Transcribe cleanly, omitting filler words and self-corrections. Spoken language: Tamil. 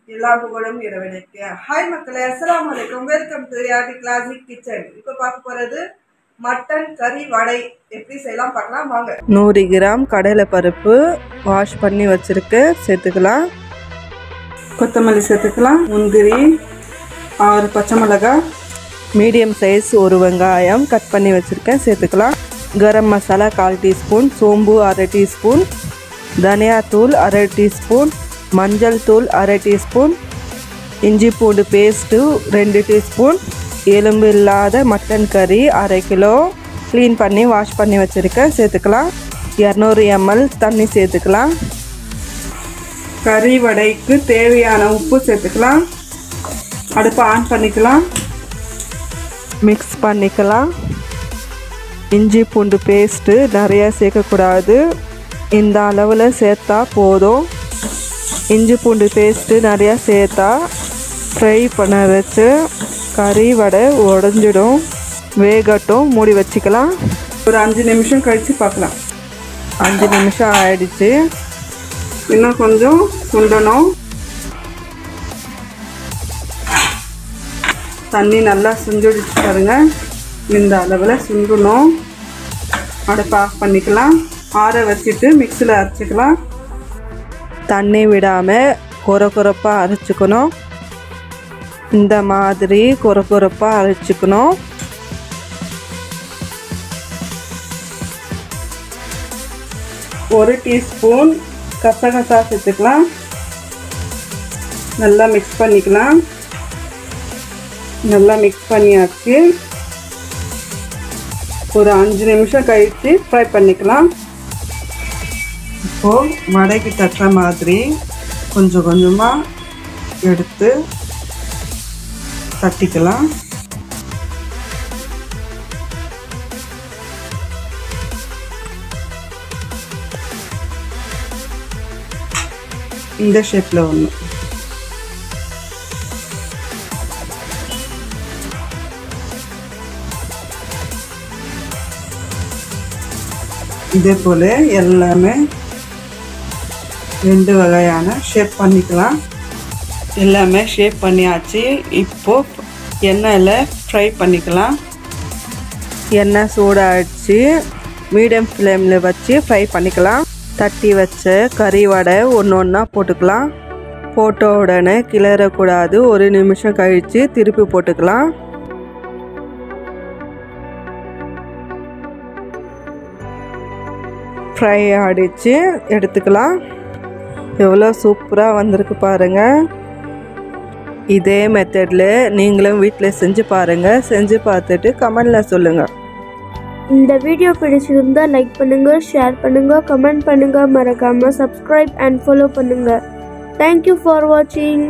எல்லா புகழும் இறைவனுக்கு. ஹாய் மக்களே, அஸ்ஸலாமு அலைக்கும். வெல்கம் டு யாடி கிளாசிக் கிச்சன். இப்போ பார்க்க போகிறது மட்டன் கறி வடை எப்படி செய்யலாம் பார்க்கலாம் வாங்க. 100 கிராம் கடலை பருப்பு வாஷ் பண்ணி வச்சுருக்கேன், சேர்த்துக்கலாம். கொத்தமல்லி சேர்த்துக்கலாம். முந்திரி, 6 பச்சை மிளகாய், மீடியம் சைஸ் ஒரு வெங்காயம் கட் பண்ணி வச்சுருக்கேன், சேர்த்துக்கலாம். கரம் மசாலா 1/4 டீஸ்பூன், சோம்பு 1/2 டீஸ்பூன், தனியாத்தூள் 1/2 டீஸ்பூன், மஞ்சள் தூள் 1/2 டீஸ்பூன், இஞ்சி பூண்டு பேஸ்ட்டு 2 டீஸ்பூன், எலும்பு இல்லாத மட்டன் கறி 1/2 கிலோ க்ளீன் பண்ணி வாஷ் பண்ணி வச்சுருக்கேன், சேர்த்துக்கலாம். 200 ml தண்ணி சேர்த்துக்கலாம். கறி வடைக்கு தேவையான உப்பு சேர்த்துக்கலாம். அடுப்பை ஆன் பண்ணிக்கலாம். மிக்ஸ் பண்ணிக்கலாம். இஞ்சி பூண்டு பேஸ்ட்டு நிறையா சேர்க்கக்கூடாது, இந்த அளவில் சேர்த்தா போதும். இஞ்சி பூண்டு பேஸ்ட்டு நிறையா சேர்த்தா ஃப்ரை பண்ண வச்சு கறி வடை உடஞ்சிடும். வேகட்டும், மூடி வச்சுக்கலாம். ஒரு 5 நிமிஷம் கழித்து பார்க்கலாம். 5 நிமிஷம் ஆயிடுச்சு. இன்னும் கொஞ்சம் சுண்டணும். தண்ணி நல்லா சுண்டிடுச்சு பாருங்க. இந்த அளவில் சுண்டணும். அடுப்பை ஆஃப் பண்ணிக்கலாம். ஆற வச்சுட்டு மிக்சியில் அரைச்சிக்கலாம். தண்ணி விடாமல் கொரப்பாக அரைச்சிக்கணும். இந்த மாதிரி கொரப்பாக அரைச்சிக்கணும். ஒரு டீஸ்பூன் கசகசா சேர்த்துக்கலாம். நல்லா மிக்ஸ் பண்ணிக்கலாம். நல்லா மிக்ஸ் பண்ணியாச்சு. ஒரு 5 நிமிஷம் கழித்து ஃப்ரை பண்ணிக்கலாம். இப்போது வடைக்கு தட்டுற மாதிரி கொஞ்சம் கொஞ்சமாக எடுத்து தட்டிக்கலாம். இந்த ஷேப்பில் ஒன்று. இதே போல் எல்லாமே 2 வகையான ஷேப் பண்ணிக்கலாம். எல்லாமே ஷேப் பண்ணியாச்சு. இப்போது எண்ணெயில் ஃப்ரை பண்ணிக்கலாம். எண்ணெய் சூடாகிடுச்சு. மீடியம் ஃப்ளேமில் வச்சு ஃப்ரை பண்ணிக்கலாம். தட்டி வச்ச கறி வடை ஒன்று ஒன்றா போட்டுக்கலாம். போட்ட உடனே கிளறக்கூடாது. 1 நிமிஷம் கழித்து திருப்பி போட்டுக்கலாம். ஃப்ரை ஆகிடுச்சு, எடுத்துக்கலாம். எவ்வளோ சூப்பராக வந்திருக்கு பாருங்கள். இதே மெத்தடில் நீங்களும் வீட்டில் செஞ்சு பாருங்கள். செஞ்சு பார்த்துட்டு கமெண்டில் சொல்லுங்கள். இந்த வீடியோ பிடிச்சிருந்தா லைக் பண்ணுங்க, ஷேர் பண்ணுங்க, கமெண்ட் பண்ணுங்க, மறக்காம சப்ஸ்கிரைப் அண்ட் ஃபாலோ பண்ணுங்க. தேங்க்யூ ஃபார் வாட்சிங்.